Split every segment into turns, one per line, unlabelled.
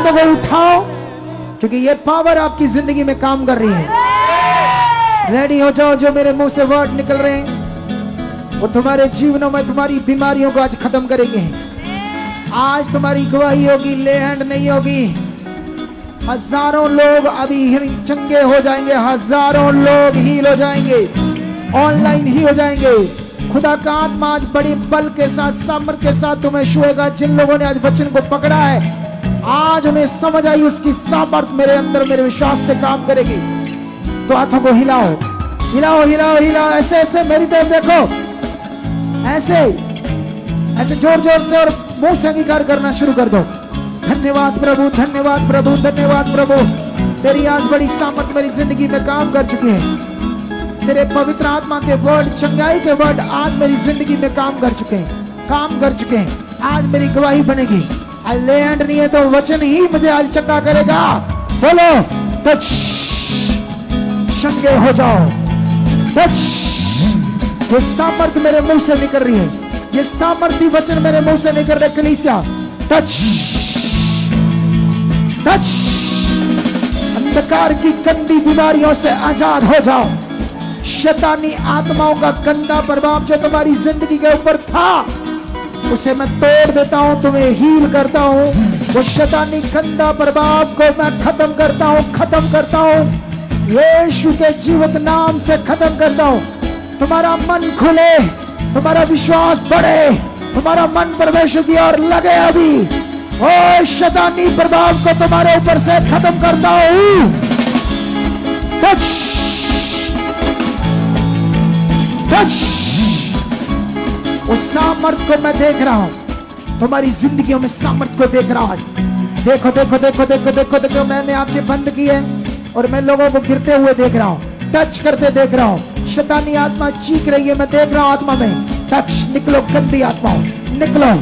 हाथों को उठाओ, क्योंकि ये पावर आपकी जिंदगी में काम कर रही है। रेडी हो जाओ। जो मेरे मुंह से वर्ड निकल रहे हैं वो तुम्हारे जीवनों में तुम्हारी बीमारियों को आज खत्म करेंगे। आज तुम्हारी गवाही होगी, ले हैंड नहीं होगी। हजारों लोग अभी चंगे हो जाएंगे, हजारों लोग हील हो जाएंगे, ऑनलाइन ही हो जाएंगे। खुदा का आत्मा आज बड़ी बल के साथ, सामर्थ्य के साथ तुम्हें छुएगा। जिन लोगों ने आज वचन को पकड़ा है, आज उन्हें समझ आई उसकी सामर्थ्य मेरे अंदर, मेरे विश्वास से काम करेगी। तो हाथों को हिलाओ, हिलाओ, हिलाओ, हिलाओ। ऐसे ऐसे मेरी तरफ देखो, ऐसे ऐसे जोर जोर से और मुंह से अंगीकार करना शुरू कर दो। धन्यवाद प्रभु, धन्यवाद प्रभु, धन्यवाद प्रभु। तेरी आज बड़ी सामर्थ मेरी जिंदगी में काम कर चुकी है। तेरे पवित्र आत्मा के वर्ड, चंगाई के वर्ड आज मेरी जिंदगी में काम कर चुके हैं, काम कर चुके हैं। आज मेरी गवाही बनेगी। आज ले हैंड नहीं है तो वचन ही मुझे आज चंगा करेगा। बोलो तो चंगे हो जाओ। ये सामर्थ मेरे मुंह से निकल रही है, ये सामर्थी वचन मेरे मुंह से निकल रहे। कलीसिया टच टच। अंधकार की गंदी बीमारियों से आजाद हो जाओ। शैतानी आत्माओं का गंदा प्रभाव जो तुम्हारी जिंदगी के ऊपर था, उसे मैं तोड़ देता हूं, तुम्हें हील करता हूं। वो शैतानी गंदा प्रभाव को मैं खत्म करता हूं, खत्म करता हूं। यीशु के जीवित नाम से खत्म करता हूं। तुम्हारा मन खुले, तुम्हारा विश्वास बढ़े, तुम्हारा मन परमेश्वर की ओर लगे। अभी ओ शैतानी प्रभाव को तुम्हारे ऊपर से खत्म करता हूं। Touch touch. उस सामर्थ को मैं देख रहा हूं, तुम्हारी जिंदगियों में सामर्थ को देख रहा हूं। देखो देखो देखो देखो देखो देखो, मैंने आंखें बंद की है और मैं लोगों को गिरते हुए देख रहा हूं, टच करते देख रहा हूं। शैतानी आत्मा चीख रही है, मैं देख रहा हूं आत्मा में। टच, निकलो गंदी आत्माओं, निकलो।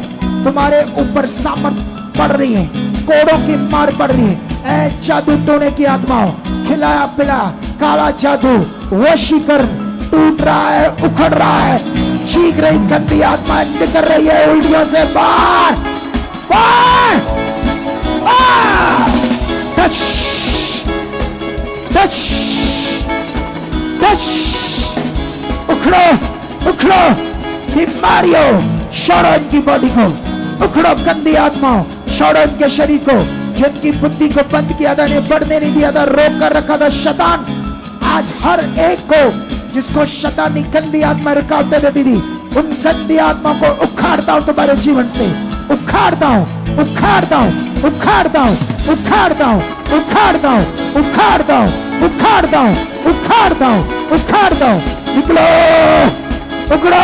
तुम्हारे ऊपर सामर्थ पड़ रही है, कोड़ों की मार पड़ रही है। ऐ जादू टोने की आत्माओं, खिलाया पिला काला जादू, वशीकरण टूट रहा है, उखड़ रहा है। चीख रही गंदी आत्मा निकल रही है उल्टियों से बाहर, बाहर, बाहर। Touch touch touch. उखड़ो उखड़ो बीमारियों, छोड़ो इनकी बॉडी को। उखड़ो गंदी आत्माओं, छोड़ो इनके शरीर को। जिनकी बुद्धि को बंद किया था, इन्हें बढ़ने नहीं दिया था, रोक कर रखा था शैतान, आज हर एक को जिसको शैतानी गंदी आत्मा रुकावटें देती थी, उन गंदी आत्मा को उखाड़ता हूं तुम्हारे जीवन से। उखाड़ता हूं, उखाड़ता हूं, उखाड़ता हूं, उखाड़ता हूं, उखाड़ता हूं, उखाड़ता हूं, उखाड़ता हूं, उखाड़ता हूं, उखाड़ता हूं। निकलो, उखड़ो,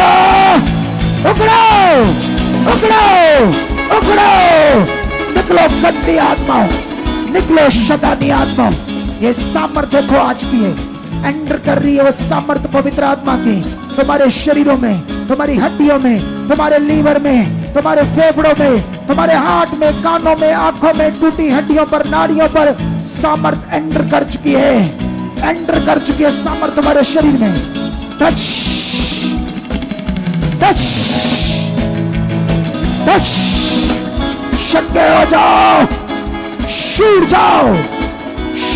उखड़ो, उखड़ो, उखड़ो। निकलो गंदी आत्माओं, निकलो शैतानी आत्माओं। ये सामर्थ्य देखो आज भी है, एंटर कर रही है वो सामर्थ्य पवित्र आत्मा की तुम्हारे शरीरों में, तुम्हारी हड्डियों में, तुम्हारे लीवर में, तुम्हारे फेफड़ों में, तुम्हारे हार्ट में, कानों में, आंखों में, टूटी हड्डियों पर, नाड़ियों पर सामर्थ एंटर कर चुकी है, एंटर कर चुकी है सामर्थ तुम्हारे शरीर में। Touch touch touch. शक्के हो जाओ, छूट जाओ,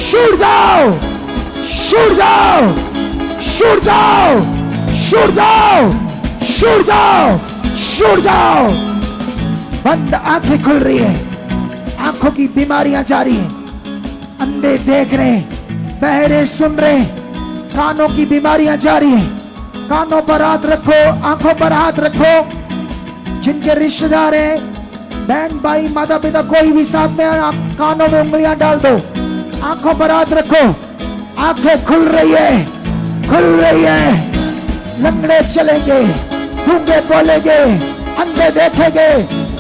छूट जाओ, छूट जाओ, छूट जाओ, छूट जाओ, छूट जाओ, छूट जाओ। बंद आंखें खुल रही है, आंखों की बीमारियां जा रही हैं, अंधे देख रहे हैं, बहरे सुन रहे हैं, कानों की बीमारियां जा रही हैं। कानों पर हाथ रखो, आंखों पर हाथ रखो। जिनके रिश्तेदार हैं, बहन भाई माता पिता कोई भी साथ में, कानों में उंगलियां डाल दो, आंखों पर हाथ रखो। आंखें खुल रही है, खुल रही है। लंगड़े चलेंगे, गूंगे बोलेंगे, अंधे देखेंगे।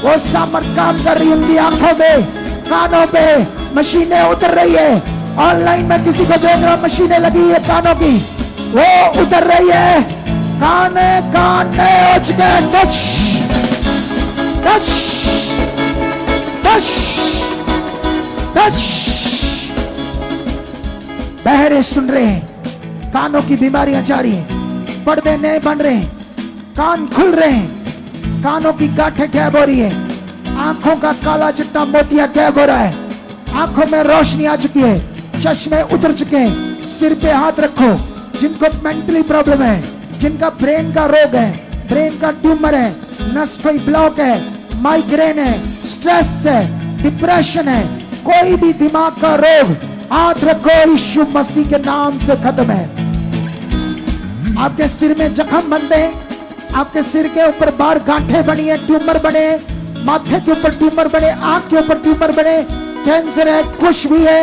वो सामर्थ काम कर रही है उनकी आंखों में, कानों पे मशीनें उतर रही है। ऑनलाइन में किसी को देख रहा, मशीनें लगी है कानों की, वो उतर रही है। काने काने उठ के टच टच टच टच। बहरे सुन रहे हैं, कानों की बीमारियां जा रही हैं, पर्दे नए बन रहे हैं, कान खुल रहे हैं, कानों की गांठें गैब हो रही है, आंखों का काला चिट्टा मोतिया गैब हो रहा है। आंखों में रोशनी आ चुकी है, चश्मे उतर चुके हैं। सिर पे हाथ रखो जिनको मेंटली प्रॉब्लम है, जिनका ब्रेन का रोग है, ब्रेन का ट्यूमर है, नस कोई ब्लॉक है, माइग्रेन है, स्ट्रेस है, डिप्रेशन है, कोई भी दिमाग का रोग, हाथ रखो, यीशु मसीह के नाम से खत्म है। आपके सिर में जख्म बनते हैं, आपके सिर के ऊपर बाहर गांठें बनी है, ट्यूमर बने, माथे के ऊपर ट्यूमर बने, आंख के ऊपर ट्यूमर बने, कैंसर है, कुछ भी है,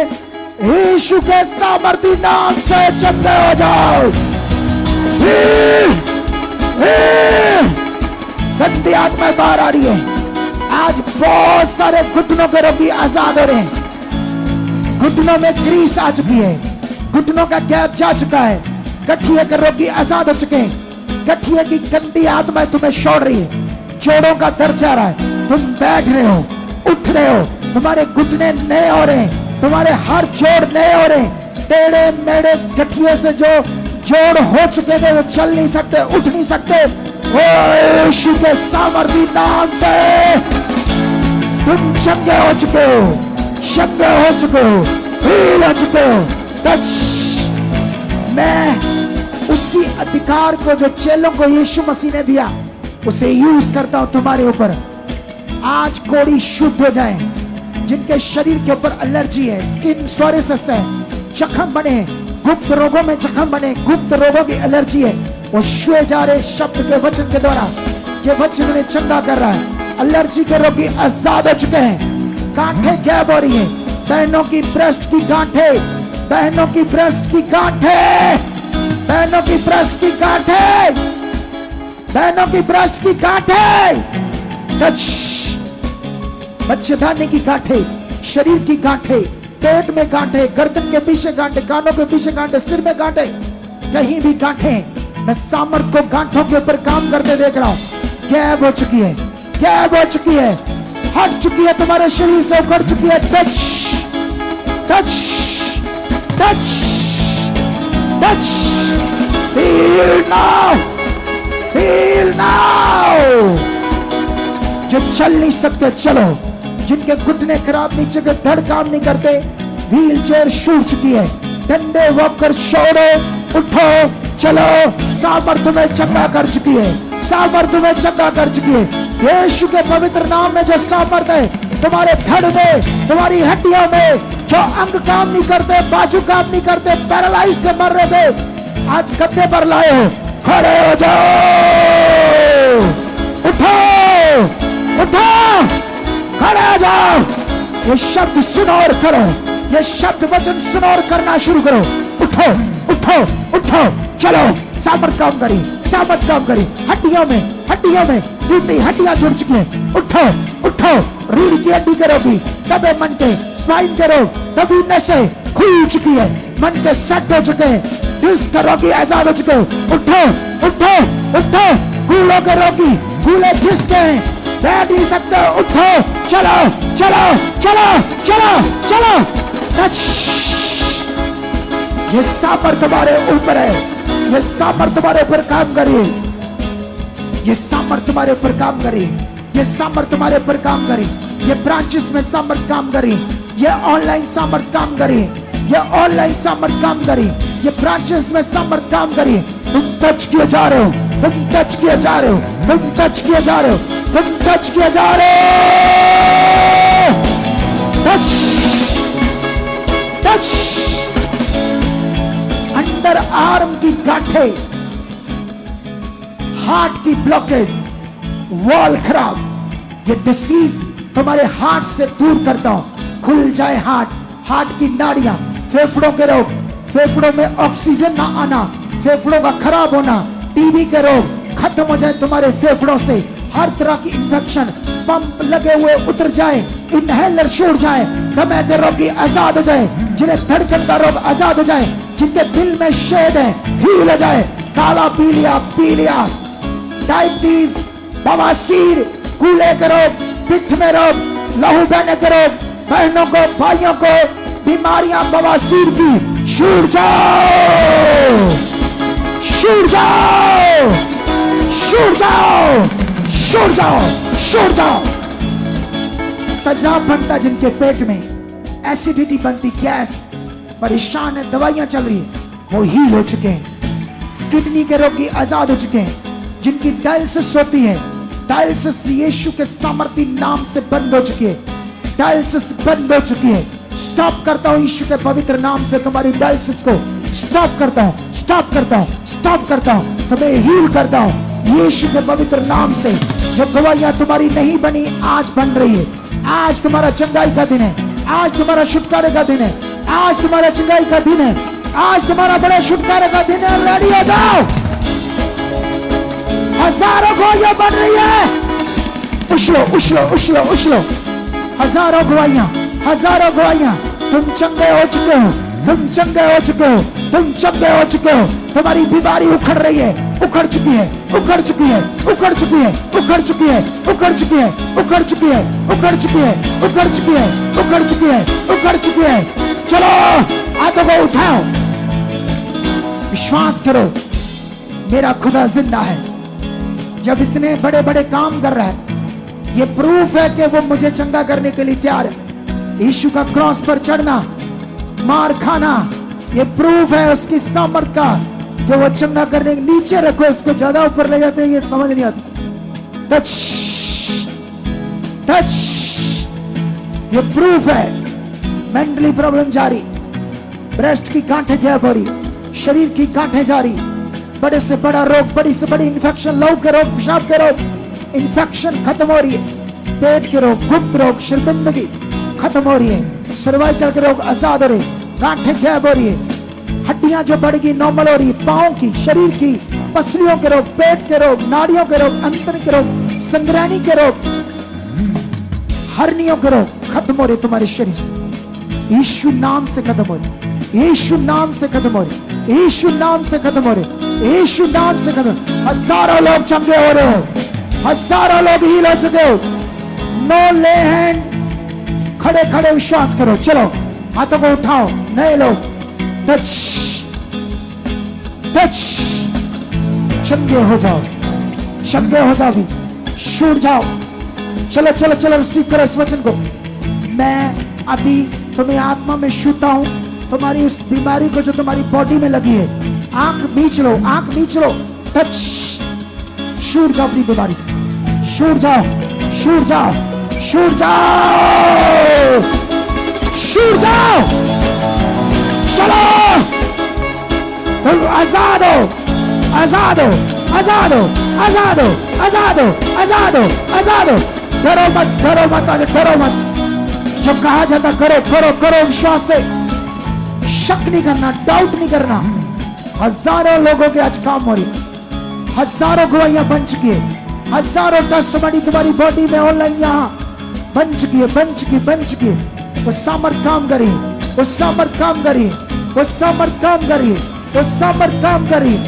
यीशु के सामर्थी नाम से चंगे हो जाओ। गंदी आत्मा बाहर आ रही है। आज बहुत सारे घुटनों के रोगी आजाद हो रहे हैं। घुटनों में ग्रीस आ चुकी है, घुटनों का गैप जा चुका है, गठिए के रोगी आजाद हो चुके हैं। गठिए की गंदी आत्मा तुम्हें छोड़ रही है, जोड़ों का दर्द जा रहा है, तुम बैठ रहे हो, उठ रहे हो, तुम्हारे घुटने नए हो रहे हैं, तुम्हारे हर जोड़ नए हो रहे हैं। टेढ़े मेढ़े गठिए से जो जोड़ हो चुके थे, वो चल नहीं सकते, उठ नहीं सकते, यीशु के सामर्थी नाम से तुम चंगे हो चुके हो, चंगे हो चुके हो, हील हो चुके हो। टच। मैं उसी अधिकार को जो चेलों को यीशु मसीह ने दिया, उसे यूज करता हूं तुम्हारे ऊपर। आज कोड़ी शुद्ध हो जाए, जिनके शरीर के ऊपर एलर्जी है, स्किन सोरियसिस है, जख्म बने, गुप्त रोगों में जख्म बने, गुप्त रोगों की एलर्जी है, वो छुए जा रहे शब्द के वचन के द्वारा। ये वचन ने चंगा कर रहा है। एलर्जी के रोगी आजाद हो चुके हैं। गांठें गैप हो रही है, बहनों की ब्रेस्ट की गांठें, बहनों की ब्रेस्ट की गांठें, बहनों की ब्रेस्ट की गांठें, बहनों की ब्रेस्ट की गांठें, बच्चेदानी की गांठें, शरीर की गांठें, पेट में गांठें, गर्दन के पीछे गांठें, कानों के पीछे गांठें, सिर में गांठें, कहीं भी गांठें। मैं सामर्थ को गांठों के ऊपर काम करते देख रहा हूं। गैप हो चुकी है, गैप हो चुकी है, हट चुकी है, तुम्हारे शरीर से उखड़ चुकी है। Touch touch touch touch. Feel now, feel now. जो चल नहीं सकते चलो, जिनके घुटने खराब, नीचे के धड़ काम नहीं करते, व्हील चेयर छूट चुकी है, डंडे वॉकर छोड़ो, उठो, चलो। सामर्थ में चंगा कर चुकी है, सामर्थ में चंगा कर चुकी है। यीशु के पवित्र नाम में जो सामर्थ है, तुम्हारे धड़ में, तुम्हारी हड्डियों में, जो अंग काम नहीं करते, बाजू काम नहीं करते, पैरालाइज से मर रहे थे, आज गद्दे पर लाए हो, खड़े हो जाओ, उठो, उठो, खड़े हो जाओ। ये शब्द सुनो और करो, ये शब्द वचन सुनो और करना शुरू करो। उठो, उठो, उठो, चलो। सामर्थ काम करी, सामर्थ काम करी। हड्डियों में टूटी हड्डियां जुड़ चुकी हैं। उठो, उठो। रीढ़ की हड्डी के रोगी, तबे मन के, स्पाइन के रोग, तभी नसें खुल चुकी है, मन के सेट हो चुके हैं, डिस्क के रोगी आजाद हो चुके हैं। उठो, उठो, उठो। गूलों के रोगी, गूले घिस गए, बैठ नहीं सकते, उठो, चलो, चलो, चलो, चलो, चलो। टच। ये सामर्थ तुम्हारे ऊपर है, ये सामर्थ तुम्हारे ऊपर काम करिए, ये सामर्थ तुम्हारे ऊपर काम करिए, ये सामर्थ तुम्हारे ऊपर काम करिए। ये ब्रांचेस में सामर्थ काम करिए, ये ऑनलाइन सामर्थ काम करिए, ये ऑनलाइन सामर्थ काम करिए, ये ब्रांचेस में सामर्थ काम करिए। तुम टच किए जा रहे हो, तुम टच किए जा रहे हो, तुम टच किए जा रहे हो, तुम टच किए जा रहे हो। Touch, touch. अंडर आर्म की गांठें, हार्ट की ब्लॉकेज, वॉल खराब, ये डिसीज तुम्हारे हार्ट से दूर करता हूं। खुल जाए हार्ट, हार्ट की नाड़ियां, फेफड़ों के रोग, फेफड़ों में ऑक्सीजन ना आना, फेफड़ों का खराब होना, टीबी के रोग खत्म हो जाए तुम्हारे फेफड़ों से। हर तरह की इंफेक्शन, पंप लगे हुए उतर जाए, इनहेलर छोड़ जाए, दमे के रोगी आजाद हो जाए, जिन्हें धड़कन का रोग आजाद हो जाए, जिनके दिल में शेद है हील हो जाए। काला पीलिया, पीलिया, डायबिटीज, बवासीर, कूले के रोग, पित्त में रोग, लहू बहने के रोग, बहनों को, भाइयों को बीमारियां बवासीर की, छूट जाओ, छूट जाओ, छूट जाओ, छूट जाओ, छूट जाओ। तेजाब बनता जिनके पेट में, एसिडिटी बनती, गैस, परेशान है, दवाइयां चल रही है, वो हील हो चुके हैं। किडनी के रोगी आजाद हो चुके हैं। जिनकी डायलिसिस होती है, डायलिसिस यीशु के सामर्थी नाम से बंद हो चुकी है। डायलिसिस बंद हो चुकी है। स्टॉप करता हूं यीशु के पवित्र नाम से तुम्हारी डायलिसिस को स्टॉप करता हूं, स्टॉप करता हूं, स्टॉप करता हूं, तुम्हें हील करता हूं यीशु के पवित्र नाम से। जो दवाइयां तुम्हारी नहीं बनी आज बन रही है। आज तुम्हारा चंगाई का दिन है। आज तुम्हारा छुटकारे का दिन है। आज तुम्हारा चंगाई का दिन है। आज तुम्हारा बड़े छुटकारे का दिन है। रेडी हो जाओ। हजारों गवाहियां बन रही है। उछलो उछलो उछलो उछलो। हजारों गवाहियां, हजारों गवाहियां। तुम चंगे हो चुके हो, तुम चंगे हो चुके हो, तुम चंगे हो चुके हो। तुम्हारी बीमारी उखड़ रही है, उखड़ चुकी है, उखड़ चुकी है, उखड़ चुकी है, उखड़ चुकी है, उखड़ चुकी है, उखड़ चुकी है, उखड़ चुकी है, उखड़ चुकी है, उखड़ चुकी है, उखड़ चुकी है। चलो हाथों को उठाओ, विश्वास करो मेरा खुदा जिंदा है। जब इतने बड़े बड़े काम कर रहा है, ये प्रूफ है कि वो मुझे चंगा करने के लिए तैयार है। यीशु का क्रॉस पर चढ़ना, मार खाना, ये प्रूफ है उसकी सामर्थ का कि वो चंगा करने के। नीचे रखो इसको, ज्यादा ऊपर ले जाते हैं, ये समझ नहीं आता। टच टच, ये प्रूफ है। मेंटली प्रॉब्लम जारी, ब्रेस्ट की गांठें गैप हो रही, शरीर की गांठें जारी, बड़े से बड़ा रोग, बड़ी से बड़ी इन्फेक्शन, लहू के रोग, पेशाब के रोग, इन्फेक्शन खत्म हो रही है। पेट के रोग, गुप्त रोग, शर्मिंदगी खत्म हो रही है। सर्वाइकल के रोग आजाद हो रहे, गांठें गैप हो रही है। हड्डियां जो बढ़ गई नॉर्मल हो रही है। पांव की, शरीर की, पसलियों के रोग, पेट के रोग, नाड़ियों के रोग, अंतर के रोग, संग्रहणी के रोग, हर्नियों के रोग खत्म हो रहे तुम्हारे शरीर से। यीशु नाम से खत्म हो रहे, यीशु नाम से खत्म हो रहे, यीशु नाम से खत्म हो रहे, यीशु नाम से खत्म। हजारों लोग चंगे हो रहे हो, हजारों लोग हील हो चुके हो। नो ले हैंड, खड़े खड़े विश्वास करो। चलो हाथों को उठाओ, नए लोग टच टच, चंगे हो जाओ, चंगे हो जाओ, भी छूट जाओ। चलो चलो चलो, रिसीव करो इस वचन को। मैं अभी तुम्हें आत्मा में छूता हूं, तुम्हारी उस बीमारी को जो तुम्हारी बॉडी में लगी है। आंख मीच लो, आंख मीच लो, टच, छूट जाओ अपनी बीमारी से, छूट जाओ, छूट जाओ, छूट जाओ, छूट जाओ। चलो तुम आजाद हो, आजाद हो, आजाद हो, आजाद हो, आजाद हो, आजाद हो, आजाद हो। डरो मत, डरो मत, डरो मत। जो कहा जाता करो, करो, करो विश्वास से। शक नहीं करना, डाउट नहीं करना। हजारों लोगों के आज काम हो रही, हजारों गवाहियां बन चुकी है, हजारों टेस्टिमनी तुम्हारी बॉडी में ऑनलाइन यहाँ बन चुकी है, बन चुकी, बन चुकी है। वो सामर्थ काम कर रही है, वो सामर्थ काम कर रही है, वो सामर्थ काम कर रही है, वो सामर्थ काम कर रही है,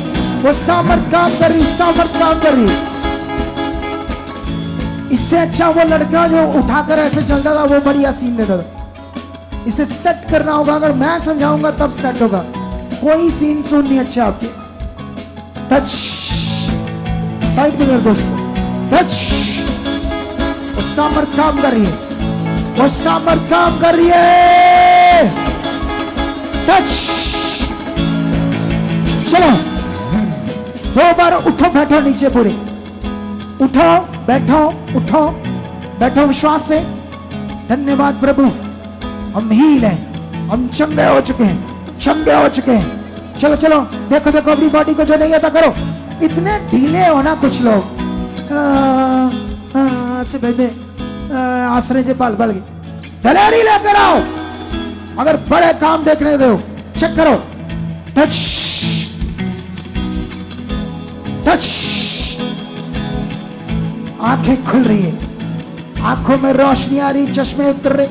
वो सामर्थ काम कर रही है, सामर्थ काम कर रही है। इससे अच्छा वो लड़का जो उठाकर ऐसे चलता था, वो बढ़िया सीन देता था। इसे सेट करना होगा, अगर मैं समझाऊंगा तब सेट होगा। कोई सीन सुन नहीं अच्छा आपके। टच, साइड में कर दोस्तों, टच। वो सामर्थ काम कर रही है, वो सामर्थ काम कर रही है। टच, चलो 2 बार उठो, बैठो नीचे पूरे, उठो, बैठो, उठो, बैठो विश्वास से। धन्यवाद प्रभु, हम हील हैं, हम चंगे हो चुके हैं, चंगे हो चुके हैं। चलो चलो, देखो देखो अपनी बॉडी को, जो नहीं आता करो। इतने ढीले हो ना कुछ लोग, ऐसे बैठे आश्रय से पाल बल गए। दलेरी लेकर आओ, अगर बड़े काम देखने दो, चेक करो। टच टच, आंखें खुल रही है, आंखों में रोशनी आ रही, चश्मे उतर रहे,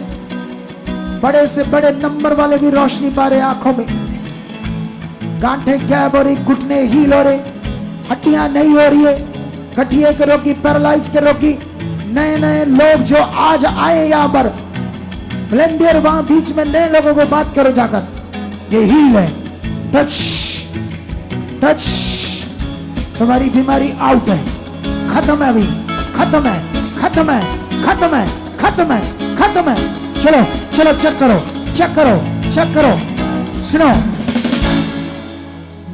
बड़े से बड़े नंबर वाले भी रोशनी पा रहे आंखों में। गांठें गैप हो रही, घुटने हील हो रहे, हड्डियां नहीं हो रही है। गठिए के रोगी, पैरालाइज के रोगी, नए नए लोग जो आज आए यहाँ पर, वॉलंटियर वहां बीच में नए लोगों को बात करो जाकर, ये हील है। टच टच, तुम्हारी बीमारी आउट है, खत्म है, अभी खत्म है, खत्म है, खत्म है, खत्म है, खत्म है। चलो चलो, चेक करो, चेक करो, चेक करो। सुनो,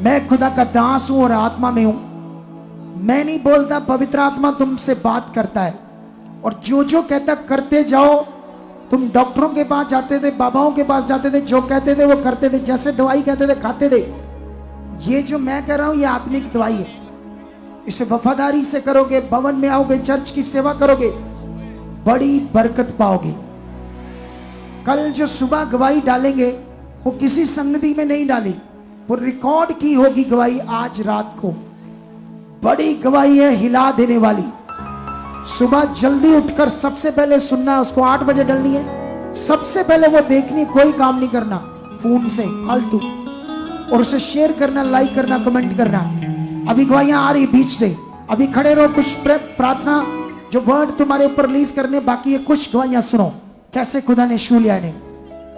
मैं खुदा का दास हूं और आत्मा में हूं। मैं नहीं बोलता, पवित्र आत्मा तुमसे बात करता है, और जो जो कहता करते जाओ। तुम डॉक्टरों के पास जाते थे, बाबाओं के पास जाते थे, जो कहते थे वो करते थे, जैसे दवाई कहते थे खाते थे। ये जो मैं कह रहा हूं ये आत्मिक दवाई है। इसे वफादारी से करोगे, भवन में आओगे, चर्च की सेवा करोगे, बड़ी बरकत पाओगे। कल जो सुबह गवाही डालेंगे वो किसी संगति में नहीं डाली, वो रिकॉर्ड की होगी गवाही आज रात को। बड़ी गवाही है, हिला देने वाली। सुबह जल्दी उठकर सबसे पहले सुनना है, उसको 8 बजे डलनी है। सबसे पहले वो देखनी, कोई काम नहीं करना फोन से फालतू, और उसे शेयर करना, लाइक करना, कमेंट करना। अभी गवाहियां आ रही बीच से, अभी खड़े रहो। कुछ प्रार्थना जो वर्ड तुम्हारे ऊपर रिलीज करने बाकी है, कुछ गवाहियां सुनो कैसे खुदा ने छू लिया इन्हें।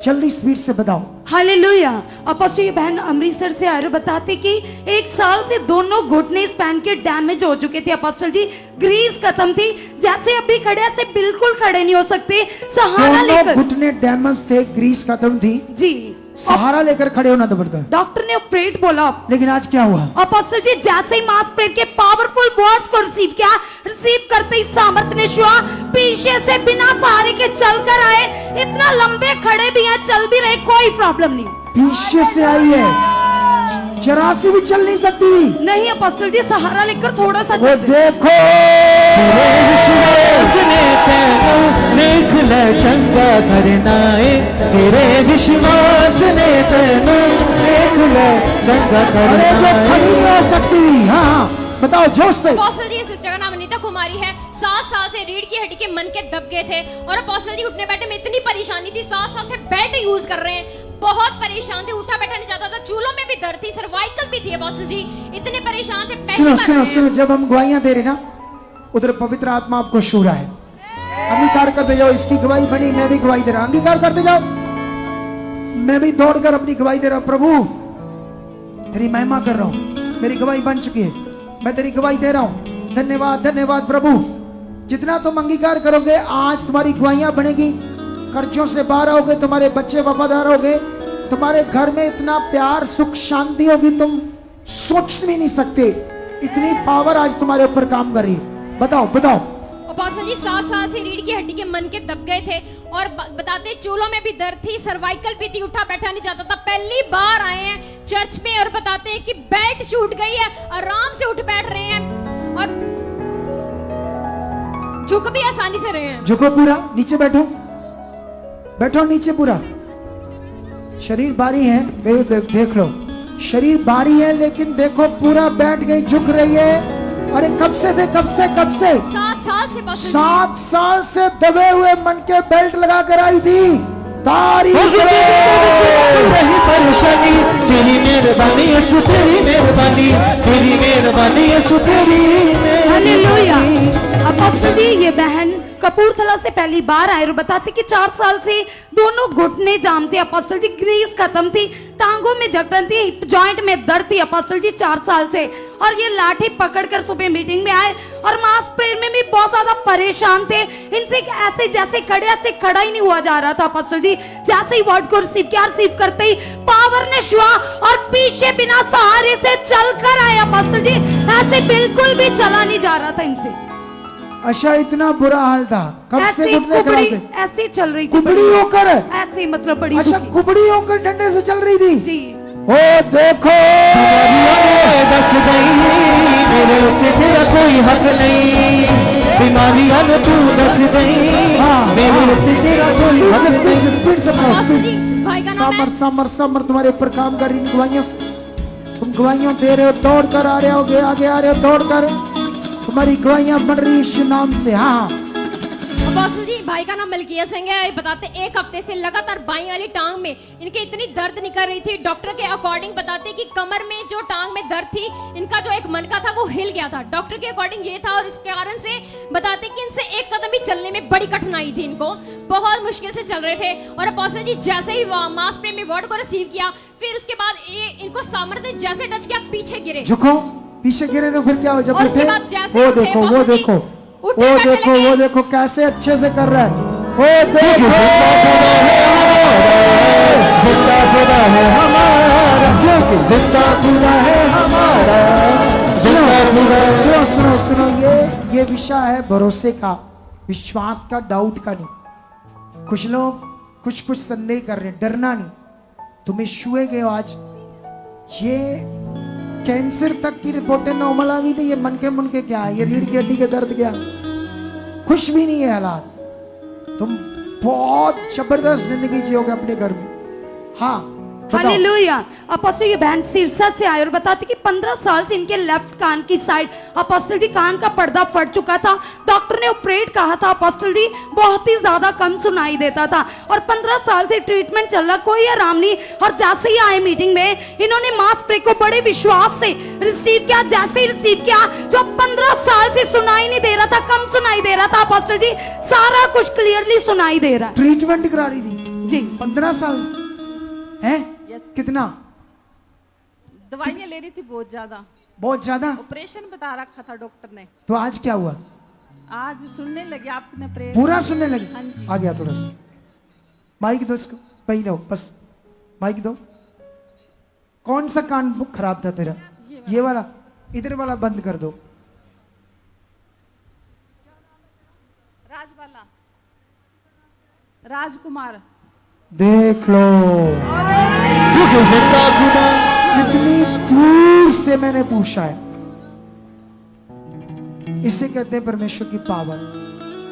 जल्दी स्पीड से बताओ।
हालेलुया। अपोस्टल ये बहन अमृतसर से आ रहे, बताते कि 1 साल से दोनों घुटने इस पैन के डैमेज हो चुके थे अपोस्टल जी। ग्रीस खत्म थी, जैसे अभी खड़े ऐसे बिल्कुल खड़े नहीं हो सकते। सहारा लेकर
घुटने डैमेज थे, ग्रीस खत्म थी
जी,
सहारा लेकर खड़े होना जबरदस्त।
डॉक्टर ने ऑपरेट बोला,
लेकिन आज क्या हुआ
अपोस्टल जी? जैसे ही मांसपेशियों के पावरफुल वर्ड्स को रिसीव किया, रिसीव करते ही सामर्थ्य ने छुआ, पीछे से बिना सहारे के चलकर आए। इतना लंबे खड़े भी हैं, चल भी रहे, कोई प्रॉब्लम नहीं।
पीछे से आई है, जरा सी भी चल नहीं सकती।
नहीं अपोस्टल जी, सहारा लेकर थोड़ा सा
वो देखो,
तेरे विश्वास ने तेनू देख ले चंगा करना है। तेरे विश्वास ने तेनू देख ले चंगा करना है।
जो खड़ी नहीं हो सकती। हाँ बताओ जोश से।
अपोस्टल जी, सिस्टर का नाम अनीता कुमारी है। 7 साल से रीढ़ की हड्डी के मन के दब गए थे, और अपोस्टल जी उठने बैठे में इतनी परेशानी थी। 7 साल से बेड यूज कर रहे हैं, बहुत परेशान थे, उठा बैठा नहीं जाता था, चूलों में भी दर्द थी, सर्वाइकल भी थी। अपोस्टल जी इतने परेशान थे।
सुनो सुनो सुनो, जब हम गवाहियां दे रहे ना, उधर पवित्र आत्मा आपको छू रहा है। अंगीकार करते जाओ, इसकी गवाही बनी, मैं भी गवाही दे रहा हूं। अंगीकार करते जाओ, मैं भी दौड़कर अपनी गवाही दे रहा हूं। प्रभु तेरी महिमा कर रहा हूं, मेरी गवाही बन चुकी है, मैं तेरी गवाही दे रहा हूं। धन्यवाद धन्यवाद प्रभु। जितना तुम अंगीकार करोगे, आज तुम्हारी गवाहियां बनेगी। कर्जों से बाहर आओगे, तुम्हारे बच्चे वफादार होगे, तुम्हारे घर में इतना प्यार सुख शांति होगी, तुम सोच भी नहीं सकते। इतनी पावर आज तुम्हारे ऊपर काम कर रही है। बताओ बताओ।
अपोस्टल जी 7 साल से रीढ़ की हड्डी के मन के दब गए थे, और बताते चूलों में भी दर्द थी, सर्वाइकल भी थी, उठा बैठा नहीं जाता था। पहली बार आए हैं चर्च में, और बताते हैं कि बेल्ट छूट गई है, आराम से उठ बैठ रहे हैं, और झुक भी आसानी से रहे हैं।
झुको पूरा, नीचे बैठो, बैठो नीचे पूरा। शरीर भारी है, देख लो शरीर भारी है, लेकिन देखो पूरा बैठ गई, झुक रही है। अरे कब से थे, कब से
7 साल से
7 साल से दबे हुए मन के बेल्ट लगा कर आई थी। तारीफ
रही परेशानी, तेरी मेहरबानी यीशु, तेरी मेहरबानी, तेरी मेहरबानी यीशु, तेरी
हालेलुया।
मेहरबानी।
अपोस्टल जी ये बहन कपूरथला से पहली बार आए और बताते कि 4 साल से दोनों घुटने जाम थे अपोस्टल जी, ग्रीस खत्म थी, टांगों में जकड़न थी, हिप जॉइंट में दर्द थी अपोस्टल जी 4 साल से। और ये लाठी पकड़कर सुबह मीटिंग में आए, और मास प्रेयर में भी बहुत ज्यादा परेशान थे। इनसे ऐसे जैसे खड़े, ऐसे खड़ा ही नहीं हुआ जा रहा था अपोस्टल जी। जैसे ही वर्ड को रिसीव किया, रिसीव करते ही पावर ने छुआ, और पीछे बिना सहारे से चलकर आए अपोस्टल जी। ऐसे बिल्कुल भी चला नहीं जा रहा था इनसे।
अच्छा इतना बुरा हाल था, कब से घुटने खराब थे?
ऐसे चल रही थी,
कुबड़ी होकर,
ऐसे मतलब बड़ी।
अच्छा कुबड़ी होकर डंडे से चल रही थी
जी।
ओ देखो
दस गई, मेरे ऊपर तेरा कोई हक नहीं, बीमारियां ने तू दस गई, मेरे ऊपर तेरा कोई हक नहीं।
स्पीड से
अपोस्टल जी इस भाई का नाम है
समर तुम्हारे ऊपर काम कर रही इन गवाहियों से। तुम गवाहियां दे रहे हो, दौड़ कर आ रहे हो, आगे आ रहे हो दौड़ कर, तुम्हारी गवाहियां बढ़ रही यीशु नाम से। हाँ
अपोस्टल जी भाई का नाम मलकिया सिंह है। बताते 1 हफ्ते से लगातार बाईं वाली टांग में इनके इतनी दर्द निकल रही थी। डॉक्टर के अकॉर्डिंग बताते कि कमर में जो टांग में दर्द थी, इनका जो एक मनका था वो हिल गया था। डॉक्टर के अकॉर्डिंग ये था, और इस कारण से बताते कि इनसे 1 कदम भी चलने में बड़ी कठिनाई थी, इनको बहुत मुश्किल से चल रहे थे। और अपोस्टल जी जैसे ही मास प्रेयर में वर्ड को रिसीव किया, फिर उसके बाद इनको सामर्थ्य जैसे टच किया, पीछे गिरे।
झुको, पीछे गिरे तो फिर क्या हो? जब
और उसके
उठे,
बाद जैसे
वो
उठे,
देखो वो
अपोस्टल जी
देखो
उठने
वो
बैठने
देखो
लगे।
वो देखो कैसे अच्छे से कर रहा है। वो देखो
क्योंकि जिंदा खुदा है हमारा, जिंदा खुदा।
सुनो सुनो सुनो, ये विषय है भरोसे का, विश्वास का, डाउट का नहीं। कुछ लोग कुछ कुछ संदेह कर रहे हैं, डरना नहीं। तुम्हें छुए गए हो आज, ये कैंसर तक की रिपोर्टें नॉर्मल आ गई थी, ये मन के मुनके क्या है, ये रीढ़ की हड्डी के दर्द क्या, कुछ भी नहीं है हालात। तुम बहुत जबरदस्त जिंदगी जियोगे अपने घर में। हाँ बताओ।
हालेलुया। अपोस्टल ये बहन सिरसा से आए और बताते कि 15 साल से इनके लेफ्ट कान की साइड अपोस्टल जी कान का पर्दा फट चुका था। डॉक्टर ने ऑपरेट कहा था अपोस्टल जी, बहुत ही ज्यादा कम सुनाई देता था और 15 साल से ट्रीटमेंट चल रहा, कोई आराम नहीं। और जैसे ही आए मीटिंग में, इन्होंने मास प्रे को बड़े विश्वास से रिसीव किया। जैसे ही रिसीव किया, जो 15 साल से सुनाई नहीं दे रहा था, कम सुनाई दे रहा था, अपोस्टल जी सारा कुछ क्लियरली सुनाई दे रहा है।
ट्रीटमेंट करा रही थी
जी
15 साल है? कितना
दवाइयाँ ले रही थी बहुत ज्यादा,
बहुत ज्यादा?
ऑपरेशन बता रखा था डॉक्टर ने।
तो आज क्या हुआ?
आज सुनने लगे, आपने प्रेयर
पूरा सुनने लगे?
हाँ जी।
आ गया थोड़ा सा माइक दो इसको, वही रहो बस, माइक दो। कौन सा कान खराब था तेरा? ये वाला, इधर वाला बंद कर दो।
राजबाला, राजकुमार।
देख लो
क्योंकि जिंदा खुदा।
कितनी दूर से मैंने पूछा है। इसे कहते हैं परमेश्वर की पावर।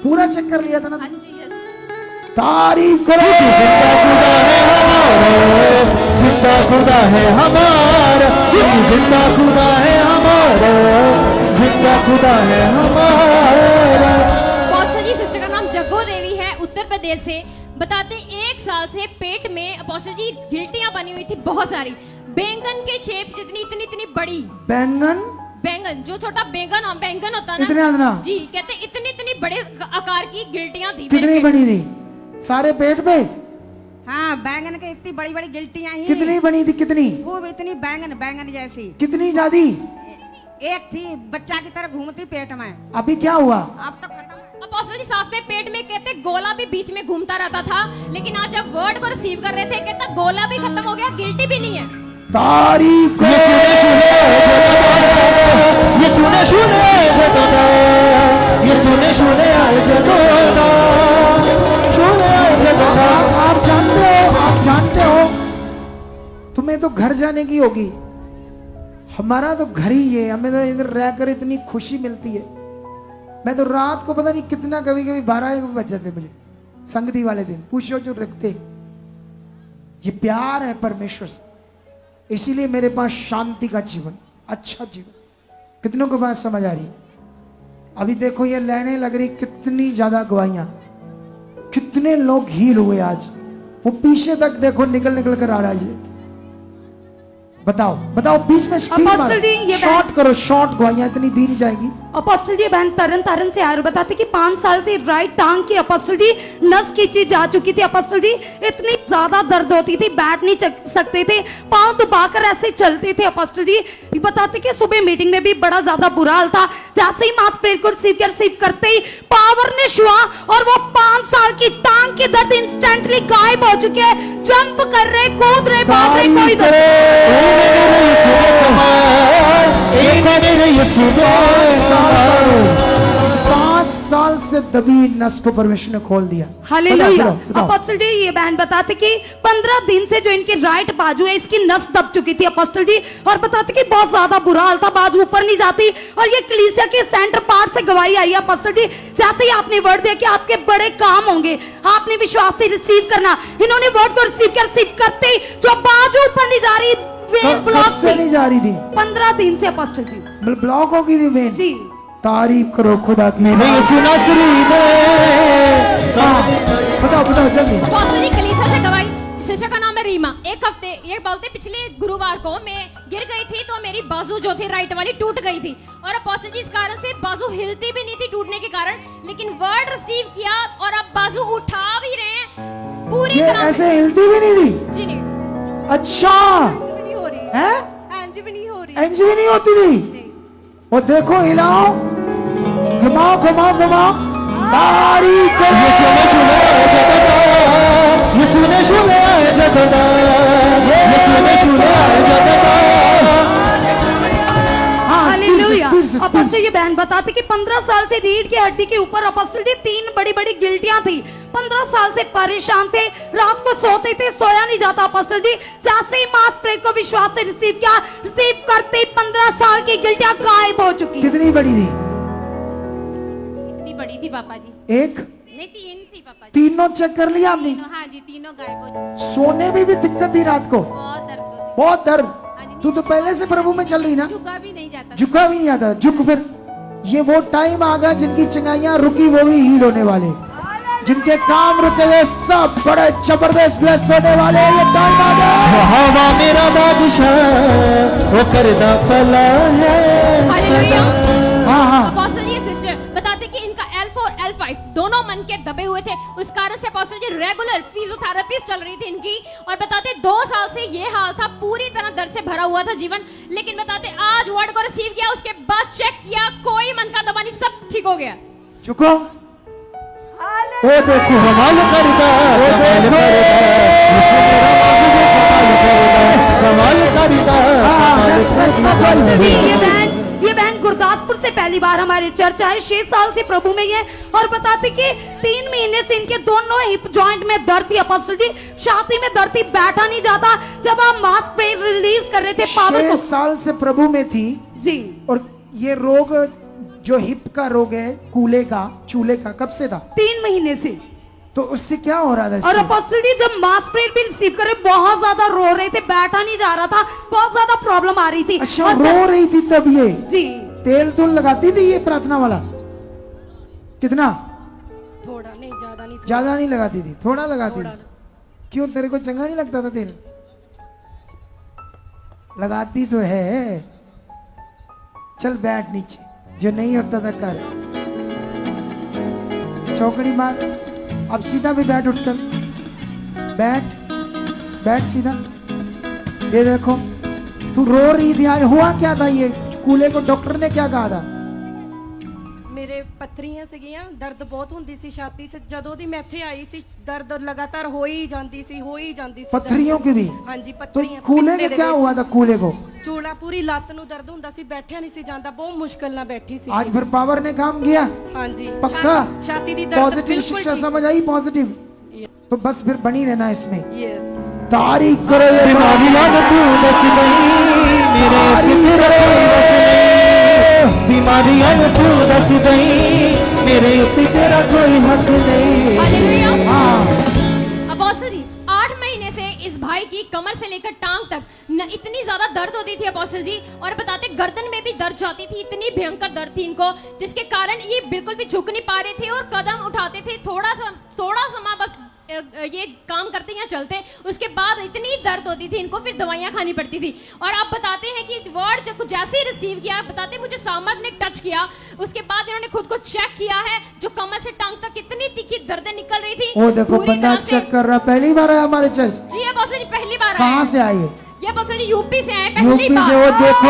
पूरा चेक कर लिया था ना?
हाँ जी, यस।
तारीफ करो।
जिंदा खुदा है हमारा, क्योंकि जिंदा खुदा है हमारा, जिंदा खुदा है हमारा।
अपोस्टल जी सिस्टर का नाम जग्गो देवी है, उत्तर प्रदेश से। बताते 1 साल से पेट में अपोस्टल जी गिल्टियां बनी हुई थी बहुत सारी, बैंगन के शेप जितनी, इतनी इतनी बड़ी।
बैंगन?
बैंगन जो छोटा बैंगन होता है
इतने
ना
इतना?
जी, कहते इतनी इतनी बड़े आकार की गिल्टियां थी।
कितनी बनी थी? सारे पेट पे?
हाँ, बैंगन के इतनी बड़ी बड़ी गिल्टियां ही।
कितनी बनी थी? कितनी?
वो भी इतनी बैंगन जैसी।
कितनी ज्यादा?
एक थी बच्चा की तरह घूमती पेट में।
अभी क्या हुआ?
अब तो खत्म।
अपोस्टल जी साथ में पेट में कहते गोला भी बीच में घूमता रहता था, लेकिन आज जब वर्ड को रिसीव कर रहे थे कहता गोला भी खत्म हो गया, गिल्टी भी नहीं है।
तारीफ
ये सुने सुने
आप जानते हो तुम्हें तो घर जाने की होगी, हमारा तो घर ही है। हमें तो इधर रहकर इतनी खुशी मिलती है। मैं तो रात को पता नहीं कितना, कभी कभी 12 बज जाते मुझे संगति वाले दिन। पूछो जो रखते, ये प्यार है परमेश्वर से, इसीलिए मेरे पास शांति का जीवन, अच्छा जीवन। कितनों को बात समझ आ रही है? अभी देखो ये लेने लग रही, कितनी ज्यादा गवाहियां, कितने लोग हील हुए आज। वो पीछे तक देखो निकल कर आ रहा है। बताओ बताओ, बीच में
अपोस्टल जी, ये
शॉर्ट करो, शॉर्ट गवाहियां इतनी दी नहीं जाएगी।
अपोस्टल जी बहन तरन से आए और बताते कि 5 साल से राइट टांग की अपोस्टल जी नस खींची जा चुकी थी। अपोस्टल जी इतनी ज्यादा दर्द होती थी, बैठ नहीं सकते थे, पांव दबाकर ऐसे चलते थे। अपोस्टल जी बताते कि सुबह मीटिंग में भी बड़ा ज्यादा बुरा हाल था। जैसे ही मास प्रेयर को रिसीव करते ही पावर ने छुआ और वो 5 साल की टांग की दर्द इंस्टेंटली गायब हो चुके हैं। जंप कर रहे, कूद रहे, भाग रहे, कोई दर्द।
5 साल से दबी नस को परमेश्वर ने खोल दिया।
हालेलुया।
बताओ।
अपोस्टल जी ये बहन बताते कि 15 दिन से जो इनकी राइट बाजू है, इसकी नस दब चुकी थी अपोस्टल जी, और बताते कि बहुत ज्यादा बुरा हाल था, बाजू ऊपर नहीं जाती। और ये कलीसिया के सेंटर पार्ट से गवाही आई है अपोस्टल जी। जैसे ही आपने वर्ड दिया कि आपके बड़े काम होंगे, आपने विश्वास से रिसीव करना। इन्होंने वर्ड को रिसीव करते ही जो बाजू ऊपर नहीं जा रही, वेन ब्लॉक
से नहीं जा रही थी
15 दिन से अपोस्टल जी,
ब्लॉक हो गई थी वेन
जी।
तारीफ करो खुदा की। बताओ जल्दी।
अपोस्टल जी कलीसिया से गवाही, सिस्टर का नाम है रीमा। एक हफ्ते, ये बोलते पिछले गुरुवार को मैं गिर गई थी, तो मेरी बाजू जो थी राइट वाली टूट गई थी, और अपोस्टल जी इस कारण से बाजू हिलती भी नहीं थी टूटने के कारण, लेकिन वर्ड रिसीव किया और अब बाजू उठा भी रहे हैं पूरी
ये
तरह से।
ऐसे हिलती भी नहीं थी?
जी नहीं।
अच्छा है,
इंज भी नहीं हो रही।
इंज भी नहीं होती थी। वो देखो हिलाओ, घुमाओ तारीफ करो।
ये सुने
ये बहन बताती कि 15 साल से रीढ़ की हड्डी के ऊपर अपोस्टल जी 3 बड़ी बड़ी गिल्टियां थी। 15 साल से परेशान थे, रात को सोते थे, सोया नहीं जाता अपोस्टल जी। जैसे ही मास प्रेयर को विश्वास से रिसीव किया, रिसीव करते ही 15 साल की गिल्टियां गायब हो चुकी।
कितनी बड़ी थी?
इतनी बड़ी थी पापा जी।
एक
नहीं 3 थी पापा जी।
तीनों चेक कर लिया आपने?
हाँ जी तीनों गायब हो चुकी।
सोने में भी दिक्कत थी रात को?
बहुत दर्द होती।
बहुत दर्द।
हाँ जी,
तू तो पहले से प्रभु में चल रही ना?
झुका भी नहीं जाता।
झुका भी नहीं आता। झुक फिर। ये वो टाइम आ गया जिनकी चंगाइयां रुकी वो भी हील होने वाले, जिनके काम रुके हुए सब बड़े जबरदस्त ब्लेस होने वाले। ये टाइम आ गया।
हवा मेरा बादशाह वो करदा भला है।
हालेलुया।
हाँ हाँ
अपोस्टल जी सिस्टर बताते कि इनका L4 L5 दोनों मन के दबे हुए थे, उस कारण से अपोस्टल जी रेगुलर फिजियोथेरेपिस्ट चल रही थी इनकी। और बताते 2 साल से ये हाल था, पूरी तरह दर्द से भरा हुआ था जीवन। लेकिन बताते आज वर्ड को रिसीव किया, उसके बाद चेक किया, कोई मन का दबा नहीं, सब ठीक हो गया।
झुको। वो देखो
कमाल करदा कमाल करदा यीशु मेरा माबूद कमाल करदा कमाल करदा।
ये बहन गुरदासपुर से पहली बार हमारे चर्च आए, 6 साल से प्रभु में है। और बताते कि 3 महीने से इनके दोनों हिप जॉइंट में दर्द थी अपोस्टल जी, छाती में दर्द थी, बैठा नहीं जाता। जब आप मास प्रेयर रिलीज कर रहे थे पावर
6
को
साल से प्रभु में थी
जी।
और ये रोग जो हिप का रोग है, कूले का, चूले का, कब से था?
3 महीने से।
तो उससे क्या हो रहा था इसको?
और अपोस्टल जी जब मास प्रेयर भी रिसीव करे बहुत ज्यादा रो रहे थे, बैठा नहीं जा रहा था, बहुत ज्यादा प्रॉब्लम आ रही थी।
अच्छा
और
रो रही थी तब ये
जी
तेल तुल लगाती थी ये प्रार्थना वाला? कितना?
थोड़ा नहीं, ज्यादा नहीं।
ज्यादा नहीं लगाती थी, थोड़ा लगाती थी। क्यों, तेरे को चंगा नहीं लगता था तेल? लगाती तो है। चल बैठ नीचे, जो नहीं होता था कर। चौकड़ी मार। अब सीधा भी बैठ, उठकर बैठ, बैठ सीधा। ये देखो तू रो रही थी, आज हुआ क्या था? ये कूले को डॉक्टर ने क्या कहा था?
ਮੇਰੇ ਪੱਥਰੀਆਂ ਸੀਗੀਆਂ, ਦਰਦ ਬਹੁਤ ਹੁੰਦੀ ਸੀ ਛਾਤੀ 'ਚ। ਜਦੋਂ ਦੀ ਮੈਂ ਇੱਥੇ ਆਈ ਸੀ ਦਰਦ ਲਗਾਤਾਰ ਹੋ ਹੀ ਜਾਂਦੀ ਸੀ, ਹੋ ਹੀ ਜਾਂਦੀ ਸੀ।
पत्थरियों की भी?
ਹਾਂਜੀ
तो
ਪੱਥਰੀਆਂ।
कूले के क्या हुआ था? कूले को
ਚੂਲਾ ਪੂਰੀ ਲੱਤ ਨੂੰ ਦਰਦ ਹੁੰਦਾ ਸੀ, ਬੈਠਿਆ ਨਹੀਂ ਸੀ ਜਾਂਦਾ, ਬਹੁਤ ਮੁਸ਼ਕਲ ਨਾਲ ਬੈਠੀ ਸੀ।
आज फिर पावर ने काम किया?
ਹਾਂਜੀ
पक्का?
ਛਾਤੀ ਦੀ ਦਰਦ
पॉजिटिव
ਬਿਲकुल
शिक्षा
ठीक।
समझ आई? पॉजिटिव तो बस फिर बनी रहना इसमें।
यस।
तारीख करो ये
बीमारियां तू दस गई मेरे फिक्र तू दस नहीं, बीमारियां तू दस गई मेरे तेरा कोई हक नहीं।
हालेलुया।
हाँ
अपोस्टल जी 8 महीने से इस भाई की कमर से लेकर टांग तक न इतनी ज्यादा दर्द होती थी अपोस्टल जी। और बताते गर्दन में भी दर्द जाती थी, इतनी भयंकर दर्द थी इनको, जिसके कारण ये बिल्कुल भी झुक नहीं पा रहे थे और कदम उठाते थे थोड़ा समय बस ये काम करते या चलते, उसके बाद इतनी दर्द होती थी इनको, फिर दवाइयां खानी पड़ती थी। और आप बताते हैं कि वर्ड जब जैसे ही रिसीव किया, बताते मुझे सामद ने टच किया, उसके बाद इन्होंने खुद को चेक किया है, जो कमर से टांग तक इतनी तीखी दर्दें निकल रही थी।
वो देखो
पूरी
बंदा
तरह से-
चेक कर रहा, पहली बार आया हमारे चर्च।
जी अपोस्टल जी पहली बार आए
कहाँ
हैं।
से आई है?
ये अपोस्टल जी यूपी से आए पहली
यूपी
बार।
से। वो देखो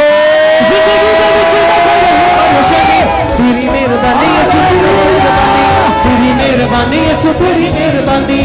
जिंदगी दे विच ना कोई परेशानी, तेरी मेहरबानी यीशु तेरी मेहरबानी, तेरी मेहरबानी यीशु तेरी मेहरबानी।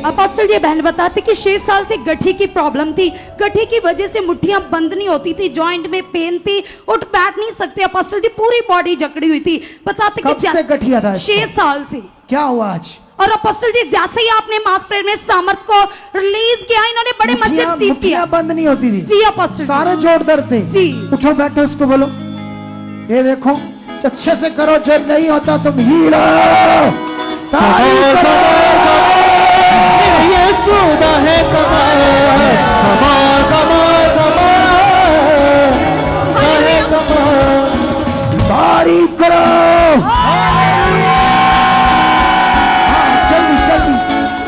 अपोस्टल ये बहन बताते कि 6 साल से गठरी की प्रॉब्लम थी, गठरी की वजह से मुट्ठियां बंद नहीं होती थी, जॉइंट में पेन थी, उठ बैठ नहीं सकते अपोस्टल जी, पूरी बॉडी जकड़ी हुई थी। बताते
कब से गठिया था इसको?
6 साल से।
क्या हुआ आज?
और अपोस्टल जी जैसे ही आपने मास प्रेयर में सामर्थ को रिलीज किया, इन्होंने बड़े मजे
मुट्ठियां-
रिसीव किया।
मुट्ठियां बंद नहीं होती थी
जी अपोस्टल
सारे जोड़ दर्द थे।
जी।
उठो बैठो, उसको बोलो ये देखो अच्छे से करो, जो नहीं होता तुम हीरो। तारीफ करो।
यीशु दा है कमाल कमाल कमाल कमाल है कमाल।
तारीफ करो। हाँ, जल्दी जल्दी।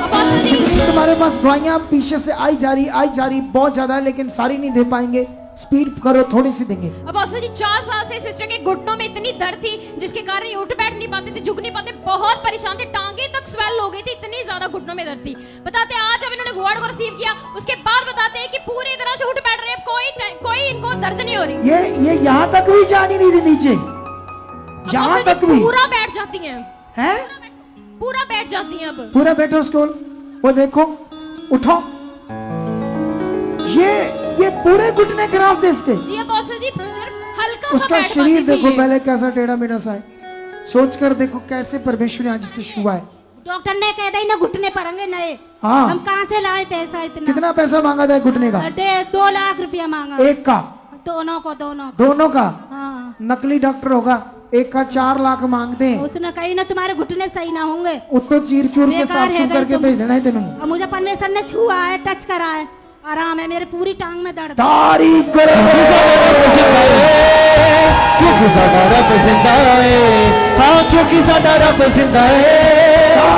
अपोस्टल जी
तुम्हारे पास गवाहियां पीछे से आई जा रही बहुत ज्यादा है, लेकिन सारी नहीं दे पाएंगे। स्पीड करो, थोड़ी सी देंगे।
अपोस्टल जी 4 साल से सिस्टर के घुटनों में इतनी दर्द थी, जिसके कारण ये उठ बैठ नहीं पाते थे, झुक नहीं पाते, बहुत परेशान थे, टांगे तक स्वेल हो गई थी, इतनी ज्यादा घुटनों में दर्द थी। बताते आज जब इन्होंने वर्ड को रिसीव किया, उसके बाद बताते हैं कि पूरी तरह से उठ बैठ रहे हैं, कोई इनको दर्द नहीं हो रही।
ये यहाँ तक भी जानी नहीं थी नीचे, यहाँ
अपोस्टल
तक
जी
भी
पूरा बैठ जाती हैं,
है।
पूरा बैठ जाती हैं अब।
पूरा बैठो, उसको वो देखो, उठो। ये पूरे घुटने खराब थे इसके।
जी अपोस्टल जी सिर्फ हल्का सा
उसका
बैठ
शरीर
पाती थी
देखो
ये।
पहले कैसा टेढ़ा मेढ़ा सा है, सोच कर देखो कैसे परमेश्वर ने आज से छुआ है।
डॉक्टर ने कह दी ना घुटने पड़ेंगे नए।
हाँ।
हम कहाँ से लाए पैसा इतना?
कितना पैसा मांगा था घुटने का?
2 लाख रुपया मांगा।
एक का?
दोनों को।
दोनों का?
हाँ।
नकली डॉक्टर होगा, एक का 4 लाख मांगते हैं।
उसने कही ना तुम्हारे घुटने सही ना होंगे,
उसको चीर चूर के
बेकार
साफ
है
सुफ
भाई
करके
तुम।
भेज देना है तेनू।
और मुझे परमेश्वर ने छुआ है, टच करा है, आराम है, मेरे पूरी टांग में दर्द है।
तारीफ करो।
क्योंकि साडा रब जिंदा है, हाँ क्योंकि साडा रब जिंदा है,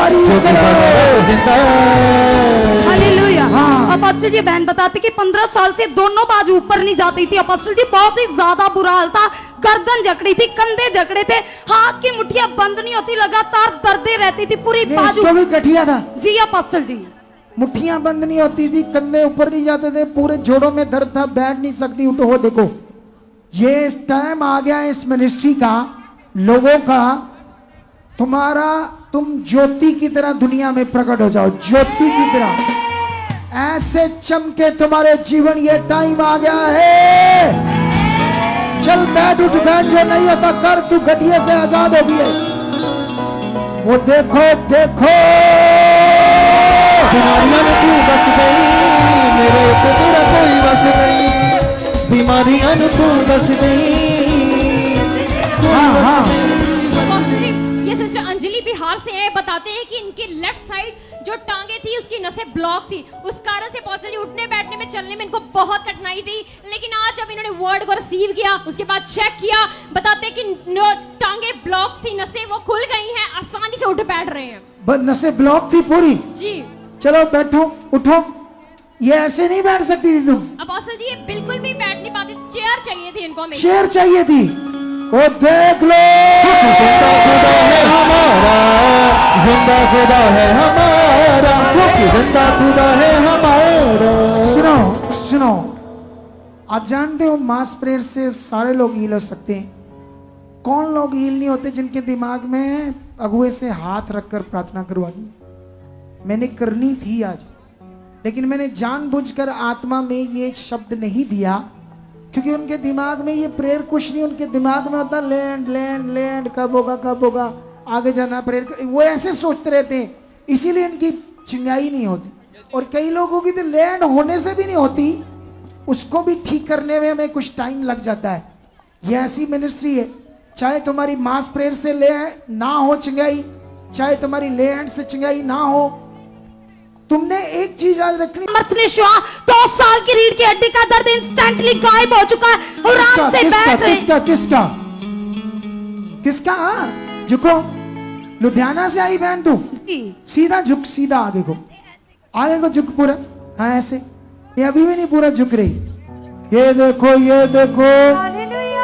क्योंकि साडा रब जिंदा है।
हालेलुया।
हाँ।
अपोस्टल जी बहन बताती कि 15 साल से दोनों बाजू ऊपर नहीं जाती थी अपोस्टल जी, बहुत ही ज्यादा बुरा हाल था। गर्दन जकड़ी थी, कंधे जकड़े थे, हाथ की मुट्ठियां बंद नहीं होती, लगातार दर्दे रहती थी पूरी बाजू।
इसको भी गठिया था,
जी अपोस्टल जी।
मुट्ठियां बंद नहीं होती थी, कंधे ऊपर नहीं जाते थे, पूरे जोड़ों में दर्द था, बैठ नहीं सकती। उठो हो देखो, ये टाइम आ गया है इस मिनिस्ट्री का, लोगों का, तुम ज्योति की तरह दुनिया में प्रकट हो जाओ, ज्योति की तरह ऐसे चमके तुम्हारे जीवन। ये टाइम आ गया है, चल बैठ उठ, बैठ जो नहीं होता कर, तू घटिया से आजाद हो गई है। वो देखो देखो,
बीमारियां ने तू बस गई, मेरे तो तेरा कोई बस नहीं, बीमारियां ने तू बस गई।
हाँ हाँ
अपोस्टल जी, ये सिस्टर अंजलि बिहार से है, बताते हैं कि इनकी लेफ्ट साइड जो टांगे थी उसकी नसें ब्लॉक थी, उस कारण से अपोस्टल जी उठने बैठने में चलने में इनको बहुत कठिनाई थी। लेकिन आज जब इन्होंने वर्ड को रिसीव किया, उसके बाद चेक किया, बताते हैं कि टांगे ब्लॉक थी, नसें वो खुल गई हैं, आसानी से उठ बैठ रहे हैं।
बस नसें ब्लॉक थी पूरी।
जी
चलो बैठो उठो, ये ऐसे नहीं बैठ सकती थी तुम,
अपोस्टल जी ये बिल्कुल भी बैठ नहीं पाती, चेयर चाहिए थी इनको हमेशा।
शेर चाहिए थी। वो देख लो,
जिंदा खुदा है हमारा, जिंदा खुदा है हमारा, क्योंकि जिंदा खुदा है हमारा।
सुनो सुनो, आप जानते हो मास प्रेयर से सारे लोग हील हो सकते हैं। कौन लोग हील नहीं होते जिनके दिमाग में अगुए से हाथ रखकर प्रार्थना करवानी? मैंने करनी थी आज, लेकिन मैंने जानबूझकर आत्मा में ये शब्द नहीं दिया, क्योंकि उनके दिमाग में ये प्रेयर कुछ नहीं, उनके दिमाग में होता लैंड लैंड लैंड, कब होगा आगे जाना प्रेयर, वो ऐसे सोचते रहते हैं, इसीलिए इनकी चिंगाई नहीं होती। और कई लोगों की तो लैंड होने से भी नहीं होती, उसको भी ठीक करने में हमें कुछ टाइम लग जाता है। ये ऐसी मिनिस्ट्री है, चाहे तुम्हारी मास प्रेयर से ले ना हो चिंगाई, चाहे तुम्हारी ले हैंड से चिंगाई ना हो, तुमने एक चीज आज रखनी।
मर्थने शुआ 2 साल की रीढ़ की हड्डी का दर्द इंस्टेंटली गायब हो चुका है और आराम से बैठ रहे।
किसका किसका किसका? हाँ झुको, लुधियाना से आई बहन तू, सीधा झुक, सीधा आगे को झुक पूरा। हाँ ऐसे, ये अभी भी नहीं पूरा झुक रही। ये देखो ये देखो,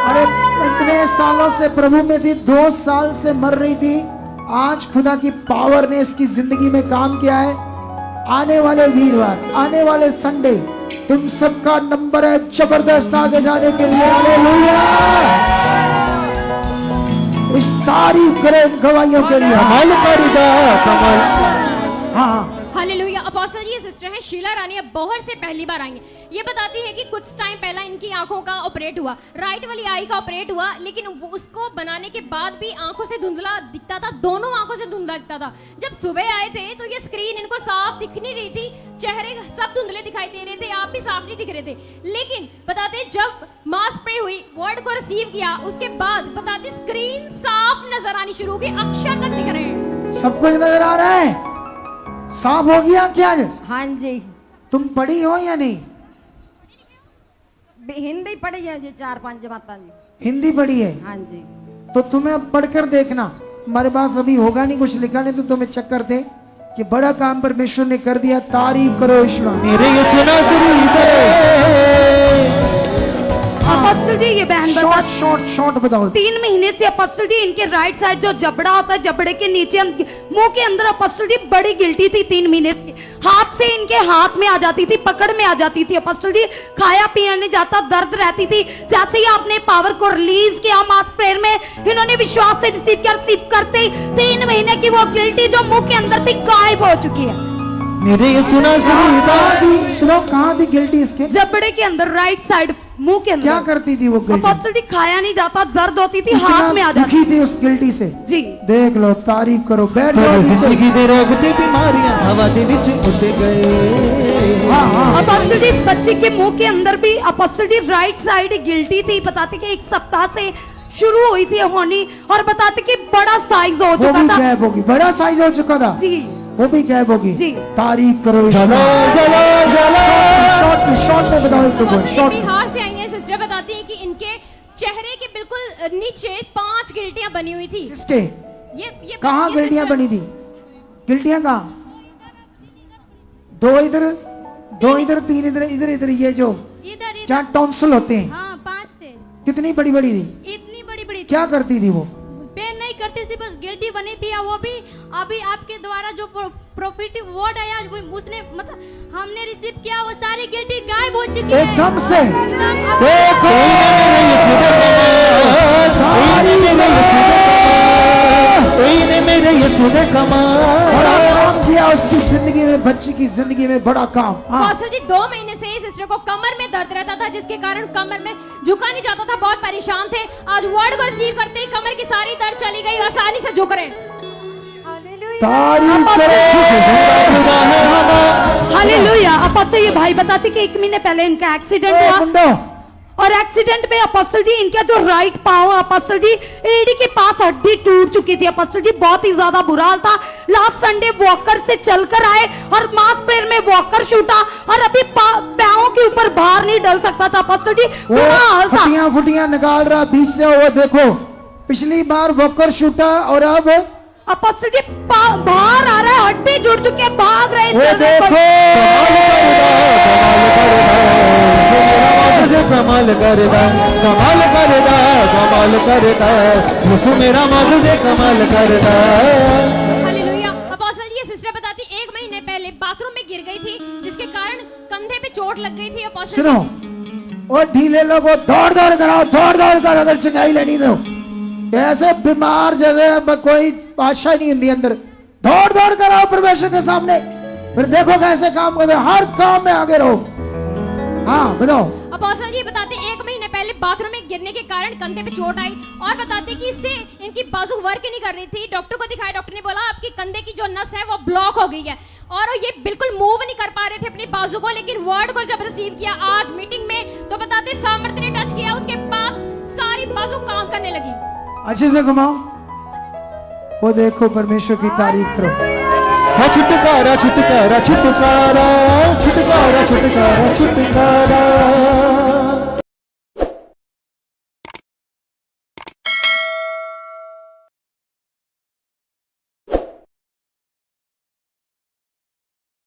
अरे इतने सालों से प्रभु में थी, 2 साल से मर रही थी, आज खुदा की पावर ने इसकी जिंदगी में काम किया है। आने वाले वीरवार, आने वाले संडे, तुम सबका नंबर है जबरदस्त आगे जाने के लिए। हालेलुया, इस तारीफ करें इन गवाहियों के लिए।
कमाल करेगा कमाल।
हाँ
हालेलुया। अपोस्टल जी ये सिस्टर है शीला रानी, अब बोहर से पहली बार आएंगे। ये बताती है कि कुछ टाइम पहला इनकी आंखों का ऑपरेट हुआ, राइट वाली आई का ऑपरेट हुआ, लेकिन उसको बनाने के बाद भी आंखों से धुंधला दिखता था, दोनों आंखों से धुंधला दिखता था। जब सुबह आए थे तो ये स्क्रीन इनको साफ दिख नहीं रही थी, चेहरे सब धुंधले दिखाई दे रहे थे, आप भी साफ नहीं दिख रहे थे। लेकिन बताते जब मास प्रे हुई, वर्ड को रिसीव किया, उसके बाद बताते स्क्रीन साफ नजर आनी शुरू हो गई, अक्षर तक दिख रहे हैं,
सब कुछ नजर आ रहा है, साफ हो गया क्या?
हाँ जी,
तुम पढ़ी हो या नहीं?
हिंदी पढ़ी है जी, 4-5 जमाता जी।
हिंदी पढ़ी है?
हाँ जी।
तो तुम्हें अब पढ़कर देखना, हमारे पास अभी होगा नहीं कुछ लिखा, नहीं तो तुम्हें चक्कर थे कि बड़ा काम परमेश्वर ने कर दिया। तारीफ करो ईश्वर।
मेरे ये सुना सुनी
अपोस्टल जी ये बहन बता
शॉर्ट बताओ।
3 महीने से अपोस्टल जी इनके राइट साइड जो जबड़ा होता है, जबड़े के नीचे मुंह के अंदर अपोस्टल जी बड़ी गिल्टी थी 3 महीने से, हाथ से इनके हाथ में आ जाती थी, पकड़ में आ जाती थी अपोस्टल जी, खाया पिया नहीं जाता, दर्द रहती थी। जैसे ही आपने पावर को रिलीज किया मास प्रेयर में, इन्होंने विश्वास से रिसीव करते ही 3 महीने की वो गिल्टी जो मुंह के अंदर थी गायब हो चुकी है।
मेरे ये सुना सुनी
सुनो, कहाँ थी गिल्टी इसके?
जबड़े के अंदर राइट साइड मुंह के अंदर
क्या करती थी वो गिल्टी?
अपोस्टल जी खाया नहीं जाता, दर्द होती थी,
कितना
हाथ में आ जाती
दुखी थी उस गिल्टी से।
जी।
देख लो, तारीफ करो, बैठ जाओ
तेरे
नीचे।
जिंदगी दे रोग ते बीमारियां हवा दे विच उड़ गए।
हाँ हाँ,
अपोस्टल जी इस बच्ची के मुंह के अंदर भी अपोस्टल जी राइट साइड गिल्टी थी। बताते कि 1 सप्ताह से शुरू हुई थी होनी, और बताते कि बड़ा साइज हो
वो
चुका
भी
था।
गैप होगी, बड़ा साइज हो चुका था
जी
वो भी गैप होगी।
जी।
तारीफ करो।
चलो चलो चलो।
शॉर्ट में बताओ एक
अपोस्टल जी
शॉर्ट।
बिहार से आई हैं सिस्टर, बताती है कि इनके चेहरे के बिल्कुल नीचे 5 गिल्टियां बनी हुई थी।
किसके?
ये
कहाँ
ये
गिल्टियां
सिस्टर-
बनी थी? गिल्टियां कहाँ? 2 इधर, 2 इधर, 3 इधर, इधर इधर, ये जो
इधर
जहाँ टॉन्सिल होते हैं।
हाँ 5 थे,
कितनी बड़ी बड़ी थी?
इतनी बड़ी बड़ी थी।
क्या करती थी वो?
पेन नहीं करती थी, बस गिल्टी बनी थी। वो भी अभी आपके द्वारा जो प्रॉफिट वर्ड आया उसने मतलब हमने रिसीव किया, वो सारी गिल्टी गायब हो चुकी है
एकदम से।
एकदम अब-
देखो,
मेरे यीशु ने कमाल।
बड़ा काम किया उसकी जिंदगी में, बच्ची की जिंदगी में बड़ा काम। हाँ,
अपोस्टल जी 2 महीने से इस सिस्टर को कमर में दर्द रहता था, जिसके कारण कमर में झुका नहीं जाता था, बहुत परेशान थे। आज वर्ड को रिसीव करते ही कमर की सारी दर्द चली गई, आसानी से झुक रहे हैं।
तारीफ करो।
हालेलुया। अपोस्टल ये भाई बताते कि 1 महीने पहले इनका एक्सीडेंट
ए,
हुआ,
मुंडो,
और एक्सीडेंट में अपोस्टल जी इनका जो राइट पांव अपोस्टल जी एड़ी के पास हड्डी टूट चुकी थी। अपोस्टल जी बहुत ही ज्यादा बुरा हाल था। लास्ट संडे वॉकर से चलकर आए और मांसपेशियों में वॉकर छूटा, और अभी पांव के ऊपर भार नहीं डल सकता था। अपोस्टल जी
वो
बुरा हाल था।
फटियां फुटियां निकाल रहा बीच से। वो देखो, पिछली बार वॉकर शूटा और अब
अपोस्टल जी बाहर आ रहा है, हड्डी जुड़ चुकी है, भाग रहे
वो
चल रहे
देखो।
कमाल करदा, कमाल करदा, कमाल करदा, यीशु मेरा मौजूदे कमाल करदा।
हालेलुया। अपोस्टल जी ये सिस्टर बताती 1 महीने पहले बाथरूम में गिर गई थी, जिसके कारण कंधे पे चोट लग गई थी। अपोस्टल
सुनो, और ढीले लोगों दौड़ दौड़ कराओ, दौड़ दौड़ कर अगर चंगाई लेनी दो। ऐसे बीमार जगह कोई बादशाह नहीं होती अंदर। दौड़ दौड़ कराओ परमेश्वर के सामने, फिर देखो कैसे काम करते। हर काम में आगे रहो। हाँ बताओ।
अपोस्टल जी बताते 1 महीने पहले बाथरूम में गिरने के कारण कंधे पे चोट आई, और बताते कि इससे इनकी बाजू वर्क ही नहीं कर रही थी। डॉक्टर को दिखाया, डॉक्टर ने बोला आपकी कंधे की जो नस है वो ब्लॉक हो गई है, और ये बिल्कुल मूव नहीं कर पा रहे थे अपनी बाजू को। लेकिन वर्ड को जब रिसीव किया आज मीटिंग में, तो बताते सामर्थ्य ने टच किया, उसके बाद सारी बाजू काम करने लगी।
अच्छे से घुमाओ। वो देखो, परमेश्वर की तारीफ करो।
छुटकारा छुटकारा छुटकारा छुटकारा छुटकारा छुटकारा